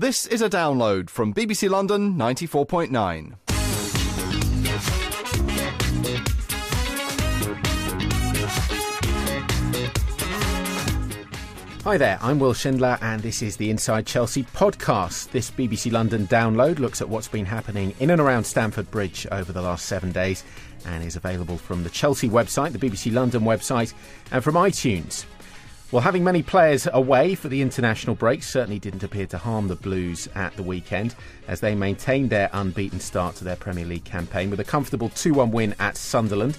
This is a download from BBC London 94.9. Hi there, I'm Will Schindler and this is the Inside Chelsea podcast. This BBC London download looks at what's been happening in and around Stamford Bridge over the last 7 days and is available from the Chelsea website, the BBC London website and from iTunes. Well, having many players away for the international break certainly didn't appear to harm the Blues at the weekend as they maintained their unbeaten start to their Premier League campaign with a comfortable 2-1 win at Sunderland.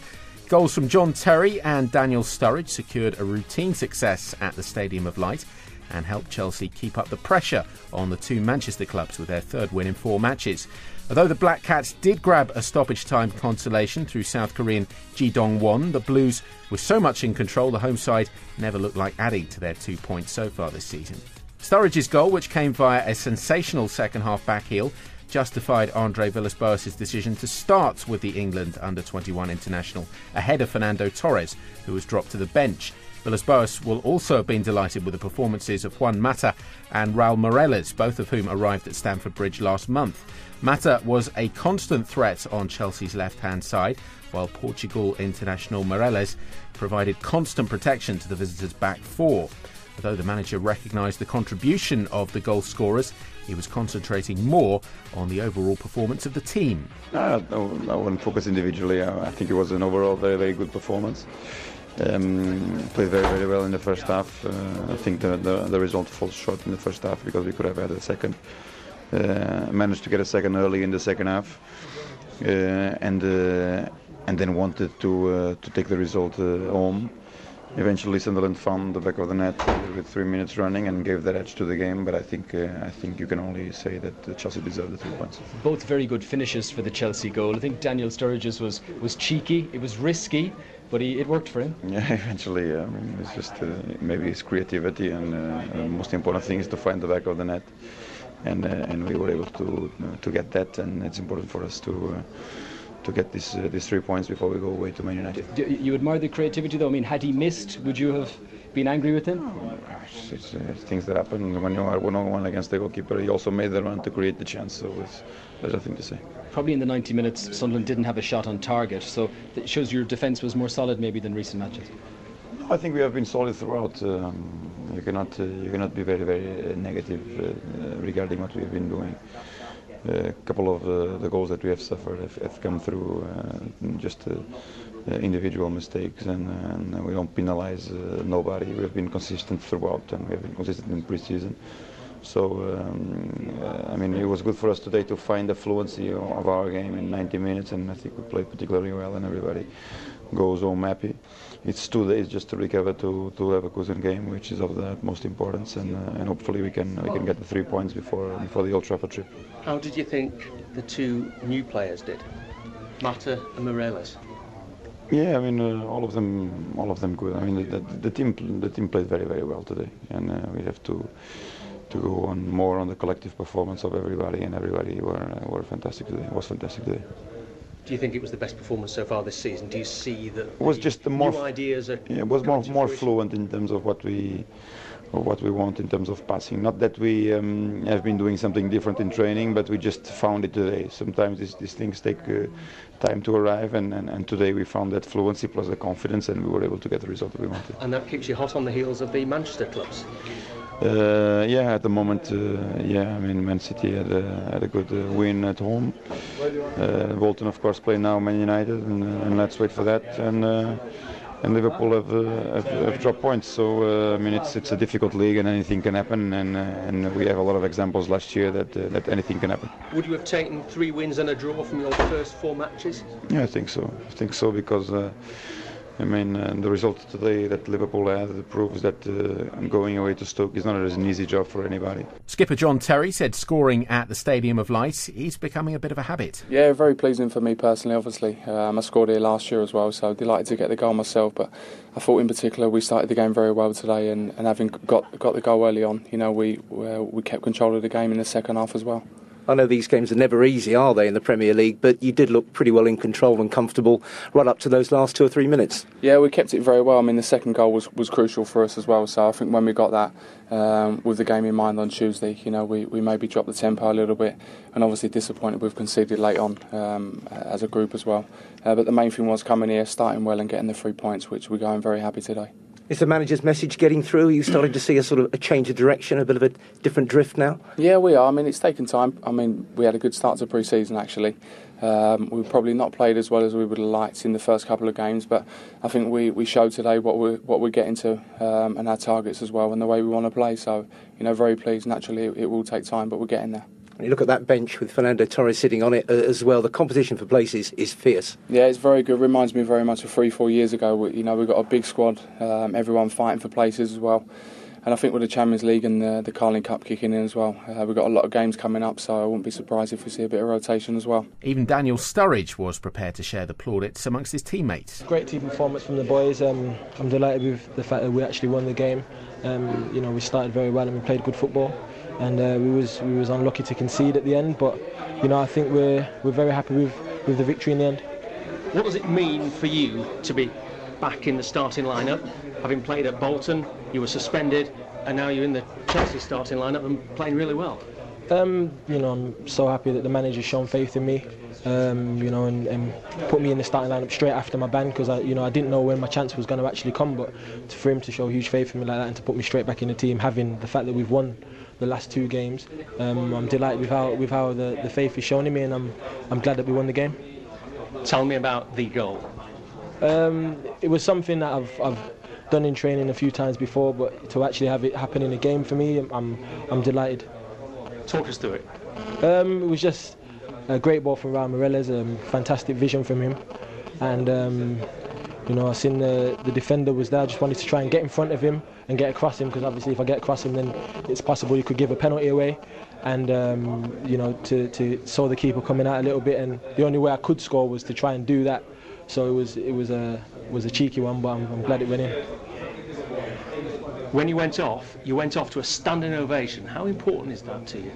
Goals from Terry and Daniel Sturridge secured a routine success at the Stadium of Light and helped Chelsea keep up the pressure on the two Manchester clubs with their third win in 4 matches. Although the Black Cats did grab a stoppage time consolation through South Korean Ji Dong-won, the Blues were so much in control the home side never looked like adding to their 2 points so far this season. Sturridge's goal, which came via a sensational second half back heel, justified Andre Villas-Boas' decision to start with the England under-21 international ahead of Fernando Torres, who was dropped to the bench. Villas-Boas will also have been delighted with the performances of Juan Mata and Raul Meireles, both of whom arrived at Stamford Bridge last month. Mata was a constant threat on Chelsea's left-hand side, while Portugal international Meireles provided constant protection to the visitors' back four. Although the manager recognised the contribution of the goal scorers, he was concentrating more on the overall performance of the team. I wouldn't focus individually. I think it was an overall very, very good performance. Played very, very well in the first half. I think the result falls short in the first half because we could have had a second. Managed to get a second early in the second half, and then wanted to take the result home. Eventually, Sunderland found the back of the net with 3 minutes running and gave that edge to the game. But I think you can only say that Chelsea deserved the 3 points. Both very good finishes for the Chelsea goal. I think Daniel Sturridge's was cheeky, it was risky, but it worked for him. Yeah, eventually. It's just maybe it's creativity, and the most important thing is to find the back of the net. And we were able to get that, and it's important for us to get these 3 points before we go away to Man United. You admire the creativity, though. I mean, had he missed, would you have been angry with him? It's things that happen when you are 1-on-1 against the goalkeeper. He also made the run to create the chance, so there's nothing to say. Probably in the 90 minutes, Sunderland didn't have a shot on target, so it shows your defence was more solid maybe than recent matches. I think we have been solid throughout. You cannot be very, very negative regarding what we've been doing. A couple of the goals that we have suffered have come through just individual mistakes, and we don't penalise nobody. We have been consistent throughout, and we have been consistent in pre-season. So, it was good for us today to find the fluency of our game in 90 minutes, and I think we played particularly well, and everybody goes home happy. It's 2 days just to recover to Leverkusen game, which is of the utmost importance, and hopefully we can get the 3 points before the Old Trafford trip. How did you think the 2 new players did, Mata and Meireles? Yeah, all of them good. The team played very, very well today, and we have to go on more on the collective performance of everybody, and everybody were fantastic today. It was fantastic today. Do you think it was the best performance so far this season? Do you see that it was just new ideas are it was more fluent in terms of what we want in terms of passing. Not that we have been doing something different in training, but we just found it today. Sometimes these things take time to arrive, and today we found that fluency plus the confidence, and we were able to get the result that we wanted. And that keeps you hot on the heels of the Manchester clubs? At the moment, Man City had a good win at home. Bolton, of course, play now Man United, and let's wait for that. And Liverpool have dropped points, so it's a difficult league, and anything can happen. And we have a lot of examples last year that anything can happen. Would you have taken 3 wins and a draw from your first 4 matches? Yeah, I think so because. The result today that Liverpool had proves that going away to Stoke is not an easy job for anybody. Skipper Terry said scoring at the Stadium of Light is becoming a bit of a habit. Yeah, very pleasing for me personally, obviously. I scored here last year as well, so delighted to get the goal myself. But I thought in particular we started the game very well today, and having got the goal early on, we kept control of the game in the second half as well. I know these games are never easy, are they, in the Premier League, but you did look pretty well in control and comfortable right up to those last 2 or 3 minutes. Yeah, we kept it very well. I mean, the second goal was crucial for us as well, so I think when we got that with the game in mind on Tuesday, we maybe dropped the tempo a little bit, and obviously disappointed we've conceded late on as a group as well. But the main thing was coming here, starting well and getting the 3 points, which we're going very happy today. Is the manager's message getting through? Are you starting to see a sort of a change of direction, a bit of a different drift now? Yeah, we are. I mean, it's taken time. I mean, we had a good start to pre-season actually. We've probably not played as well as we would have liked in the first couple of games, but I think we showed today what we're getting to and our targets as well and the way we want to play. So, very pleased. Naturally, it will take time, but we're getting there. When you look at that bench with Fernando Torres sitting on it as well, the competition for places is fierce. Yeah, it's very good. Reminds me very much of 3-4 years ago. We've got a big squad, everyone fighting for places as well. And I think with the Champions League and the Carling Cup kicking in as well, we've got a lot of games coming up, so I wouldn't be surprised if we see a bit of rotation as well. Even Daniel Sturridge was prepared to share the plaudits amongst his teammates. Great team performance from the boys. I'm delighted with the fact that we actually won the game. We started very well and we played good football. And we was unlucky to concede at the end, but I think we're very happy with the victory in the end. What does it mean for you to be back in the starting lineup, having played at Bolton? You were suspended, and now you're in the Chelsea starting lineup and playing really well. I'm so happy that the manager's shown faith in me, and put me in the starting lineup straight after my ban, because I didn't know when my chance was going to actually come, but for him to show huge faith in me like that and to put me straight back in the team, having the fact that we've won the last 2 games, I'm delighted with how the faith is shown in me, and I'm glad that we won the game. Tell me about the goal. It was something that I've done in training a few times before, but to actually have it happen in a game for me, I'm delighted. Talk us through it. It was just a great ball from Raul Meireles, fantastic vision from him, and I seen the defender was there. I just wanted to try and get in front of him and get across him, because obviously if I get across him, then it's possible he could give a penalty away, and to saw the keeper coming out a little bit, and the only way I could score was to try and do that. So it was a cheeky one, but I'm glad it went in. When you went off to a standing ovation. How important is that to you?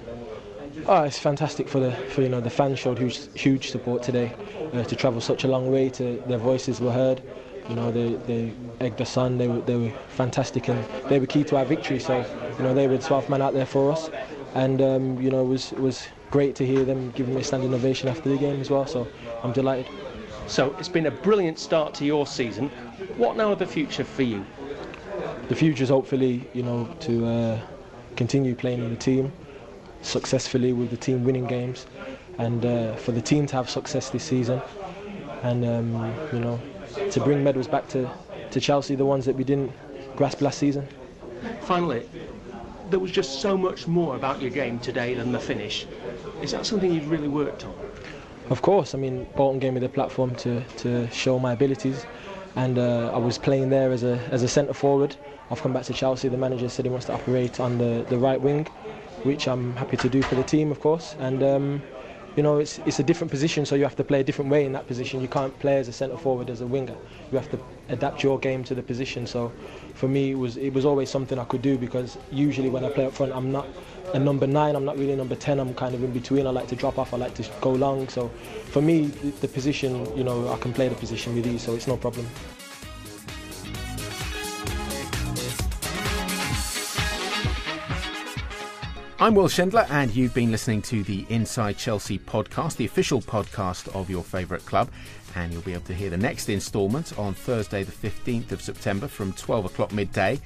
Oh, it's fantastic for the fans showed huge support today. To travel such a long way, their voices were heard. They egged us on. They were fantastic, and they were key to our victory. So they were the 12th man out there for us, and it was great to hear them giving me a standing ovation after the game as well. So I'm delighted. So it's been a brilliant start to your season. What now of the future for you? The future is hopefully to continue playing in the team successfully, with the team winning games, and for the team to have success this season, and to bring medals back to Chelsea, the ones that we didn't grasp last season. Finally, there was just so much more about your game today than the finish. Is that something you've really worked on? Of course. I mean, Bolton gave me the platform to show my abilities, and I was playing there as a centre forward. I've come back to Chelsea. The manager said he wants to operate on the right wing, which I'm happy to do for the team, of course. And it's a different position, so you have to play a different way in that position. You can't play as a centre forward as a winger. You have to adapt your game to the position. So for me, it was always something I could do, because usually when I play up front, I'm not a number 9. I'm not really number 10. I'm kind of in between. I like to drop off. I like to go long. So for me, the position, I can play the position with ease, so it's no problem. I'm Will Schindler, and you've been listening to the Inside Chelsea podcast, the official podcast of your favourite club. And you'll be able to hear the next instalment on Thursday the 15th of September from 12 o'clock midday,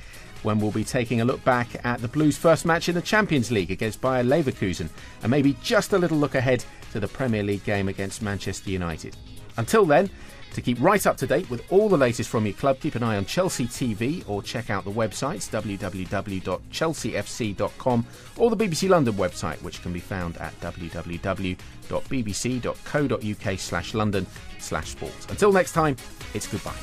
when we'll be taking a look back at the Blues' first match in the Champions League against Bayer Leverkusen, and maybe just a little look ahead to the Premier League game against Manchester United. Until then, to keep right up to date with all the latest from your club, keep an eye on Chelsea TV, or check out the websites www.chelseafc.com or the BBC London website, which can be found at www.bbc.co.uk/London/sports. Until next time, it's goodbye.